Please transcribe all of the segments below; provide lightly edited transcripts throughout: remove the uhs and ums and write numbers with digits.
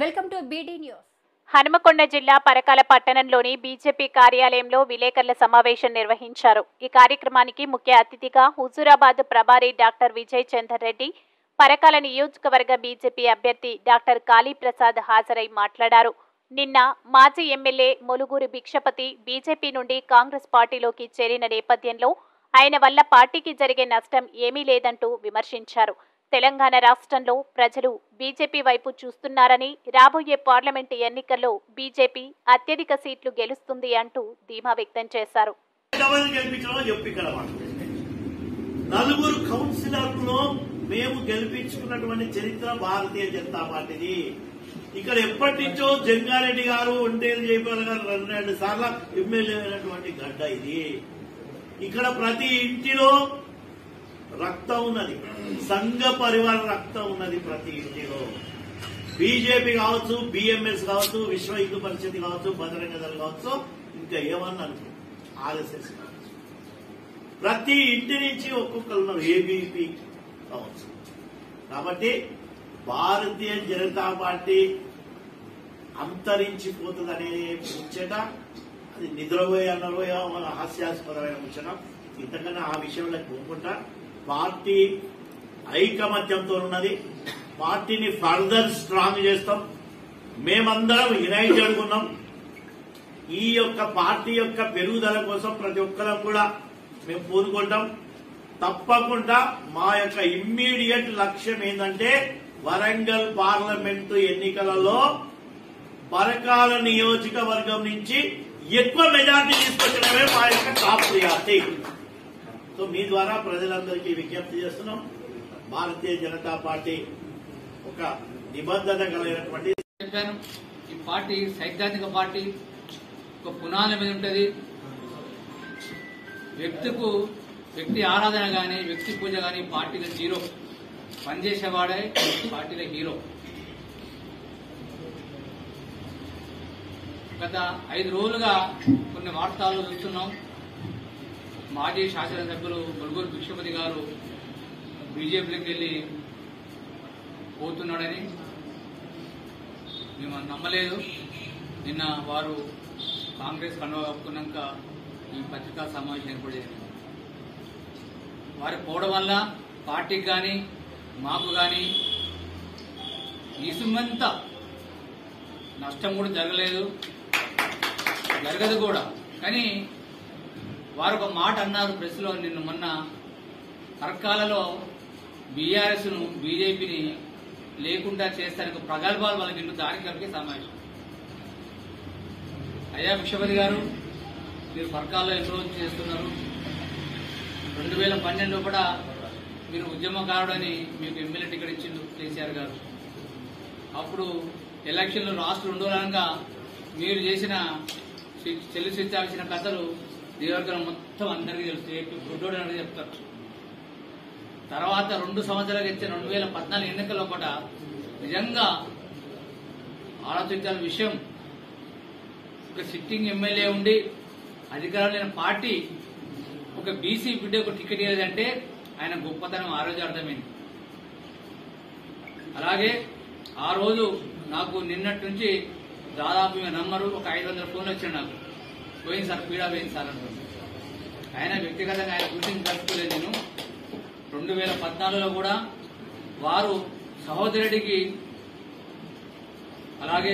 Welcome to BD news. Hanumakonda జిల్లా పరకాల పట్టణంలోని BJP కార్యాలయంలో విలేకరుల సమావేశం నిర్వహించారు. ఈ కార్యక్రమానికి ముఖ్య అతిథిగా హుజూరాబాద్ ప్రభారి డాక్టర్ విజయ్ చందర్ రెడ్డి, పరకాల నియోజకవర్గ బీజేపీ అభ్యర్థి డాక్టర్ కాళీప్రసాద్ హాజరై మాట్లాడారు. నిన్న మాజీ ఎమ్మెల్యే మొలుగూరి భిక్షపతి బీజేపీ నుండి కాంగ్రెస్ పార్టీలోకి చేరిన నేపథ్యంలో ఆయన వల్ల పార్టీకి జరిగే నష్టం ఏమీ లేదంటూ విమర్శించారు. తెలంగాణ రాష్ట్రంలో ప్రజలు బీజేపీ వైపు చూస్తున్నారని, రాబోయే పార్లమెంటు ఎన్నికల్లో బీజేపీ అత్యధిక సీట్లు గెలుస్తుంది అంటూ ధీమా వ్యక్తం చేశారు. నలుగురు కౌన్సిలర్లో మేము గెలిపించుకున్నటువంటి చరిత్ర భారతీయ జనతా పార్టీది. ఇక్కడ ఎప్పటి నుంచో జంగారెడ్డి గారు, ఒంటేరు జయపాల్ గారు 2 సార్లు ఎమ్మెల్యే అయినటువంటి గడ్డ ఇది. ఇక్కడ ప్రతి ఇంటిలో రక్తం ఉన్నది, సంఘ పరివార రక్తం ఉన్నది ప్రతి ఇంటిలో. బీజేపీ కావచ్చు, బిఎంఎస్ కావచ్చు, విశ్వ హిందూ పరిషత్ కావచ్చు, బజరంగ దళ్ కావచ్చు, ఇంకా ఏమన్నా ఆర్ఎస్ఎస్ కావచ్చు, ప్రతి ఇంటి నుంచి ఒక్కొక్కరు ఉన్నారు, ఏబీపీ కావచ్చు. కాబట్టి భారతీయ జనతా పార్టీ అంతరించిపోతుందనే ముచ్చట అది నిద్రపోయే అన్నపోయే హాస్యాస్పదమైన ముచ్చట. ఇంతకన్నా ఆ విషయంలో పోకుండా పార్టీ ఐకమత్యంతో ఉన్నది. పార్టీని ఫర్దర్ స్ట్రాంగ్ చేస్తాం. మేమందరం యునైటెడ్ ఉన్నాం. ఈ యొక్క పార్టీ యొక్క పెరుగుదల కోసం ప్రతి ఒక్కరం కూడా మేము పూనుకుంటాం. తప్పకుండా మా యొక్క ఇమ్మీడియట్ లక్ష్యం ఏంటంటే వరంగల్ పార్లమెంటు ఎన్నికలలో పరకాల నియోజకవర్గం నుంచి ఎక్కువ మెజార్టీ తీసుకొచ్చడమే మా యొక్క టాప్ ప్రియారిటీ. సో మీ ద్వారా ప్రజలందరికీ విజ్ఞప్తి చేస్తున్నాం. భారతీయ జనతా పార్టీ ఒక నిబద్ధత కలిగినటువంటి చెప్పాను. ఈ పార్టీ సైద్ధాంతిక పార్టీ, ఒక పునాది మీద ఉంటుంది. వ్యక్తి ఆరాధన గాని, వ్యక్తి పూజ గాని పార్టీలో జీరో. పనిచేసేవాడే పార్టీలో హీరో. గత 5 రోజులుగా కొన్ని వార్తలు చూస్తున్నాం. మాజీ శాసనసభ్యులు మొలుగూరి భిక్షపతి గారు బీజేపీలోకి వెళ్లి పోతున్నాడని మేము నమ్మలేదు. నిన్న వారు కాంగ్రెస్ కండువా కప్పుకున్నాక ఈ పత్రికా సమావేశం ఏర్పాటు చేసింది. వారు పోవడం వల్ల పార్టీకి కానీ మాకు కానీ ఈసుమంత నష్టం కూడా జరగదు కూడా. కానీ వారు ఒక మాట అన్నారు ప్రెస్లో నిన్న మొన్న, పరకాలలో బీఆర్ఎస్ ను బీజేపీని లేకుండా చేస్తానికి ప్రగల్భాలు వాళ్ళకి ఇంటూ దానికి కలిపి సమావేశం. అయ్యా భిక్షపతి గారు, మీరు పరకాలలో ఎన్ని రోజులు చేస్తున్నారు? 2012 కూడా మీరు ఉద్యమకారుడని మీకు ఎమ్మెల్యే టికెట్ ఇచ్చిండు కేసీఆర్ గారు. అప్పుడు ఎలక్షన్లు రాష్ట్ర 2 రోజులుగా మీరు చేసిన చెల్లించాల్సిన కథలు నియోజకవర్గం మొత్తం అందరికీ తెలుసు. గుడ్డోడు అనేది చెప్తారు. తర్వాత 2 సంవత్సరాలు ఇచ్చే 2014 ఎన్నికల్లో కూడా నిజంగా ఆలోచించాల్సిన విషయం, ఒక సిట్టింగ్ ఎమ్మెల్యే ఉండి అధికారం లేని పార్టీ ఒక బీసీ బిడ్డ ఒక టికెట్ ఇవ్వలేదంటే ఆయన గొప్పతనం ఆ రోజు అర్థమైంది. అలాగే ఆ రోజు నాకు నిన్నటి నుంచి దాదాపు నంబరు ఒక 500 ఫోన్లు వచ్చాయి. నాకు పోయింది సార్, పీడా పోయింది సార్ అంటుంది. ఆయన వ్యక్తిగతంగా ఆయన గురించి కలుపుకోలేదు. నేను 2014లో కూడా వారు సహోదరుడికి, అలాగే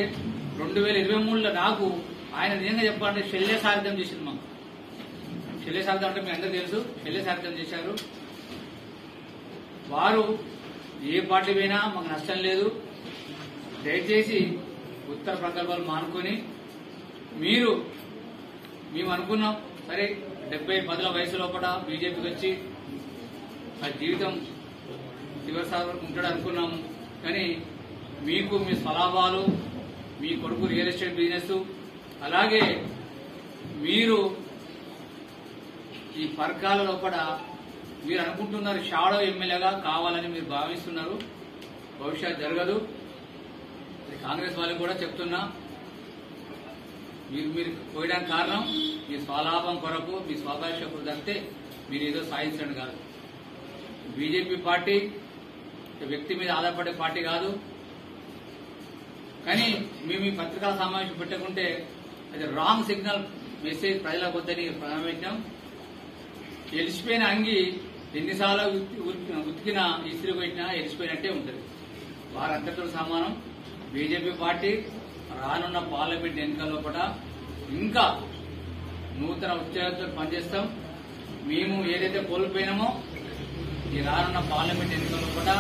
2023లో నాకు ఆయన నిజంగా చెప్పాలంటే శల్య సారథ్యం చేసింది. మాకు శల్య సారథ్యం అంటే మీ అందరికీ తెలుసు. శల్య సారథ్యం చేశారు. వారు ఏ పార్టీ పోయినా మాకు నష్టం లేదు. దయచేసి ఉత్తర ప్రకల్పాలు మానుకొని మేము అనుకున్నాం, సరే 70-10 వయసు లోపల బీజేపీకి వచ్చి ఆ జీవితం చివరిసారి వరకు ఉంటాడు అనుకున్నాము. కానీ మీకు మీ స్వలాభాలు, మీ కొడుకు రియల్ ఎస్టేట్ బిజినెస్, అలాగే మీరు ఈ పరకాల లోపల మీరు అనుకుంటున్నారు షాడో ఎమ్మెల్యేగా కావాలని మీరు భావిస్తున్నారు. భవిష్యత్ జరగదు. కాంగ్రెస్ వాళ్ళకి కూడా చెప్తున్నా, మీరు పోయడానికి కారణం మీ స్వలాభం కొరకు, మీ స్వాభావిక తప్పితే మీరు ఏదో సాధించండి కాదు. బీజేపీ పార్టీ వ్యక్తి మీద ఆధారపడే పార్టీ కాదు. కానీ మేము ఈ పత్రికా సమావేశం పెట్టకుంటే అది రాంగ్ సిగ్నల్ మెసేజ్ ప్రజలకు వద్దని ప్రారంభించాం. ఎలిసిపోయిన అంగి ఎన్నిసార్లు ఉతికినా ఇస్త్రీ పెట్టినా ఎలిసిపోయినట్టే ఉంటుంది. వారంతటితో సమానం. బీజేపీ పార్టీ రానున్న పార్లమెంట్ ఎన్నికల్లో కూడా ఇంకా నూతన ఉత్సాహంతో పనిచేస్తాం. మేము ఏదైతే కోల్పోయినామో ఈ రానున్న పార్లమెంట్ ఎన్నికల్లో కూడా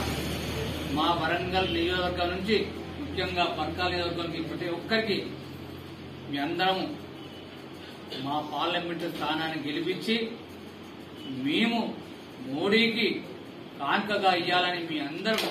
మా వరంగల్ నియోజకవర్గం నుంచి ముఖ్యంగా పర్కాల నియోజకవర్గం ప్రతి ఒక్కరికి మీ అందరము మా పార్లమెంటు స్థానాన్ని గెలిపించి మేము మోడీకి కానుకగా ఇవ్వాలని మీ అందరూ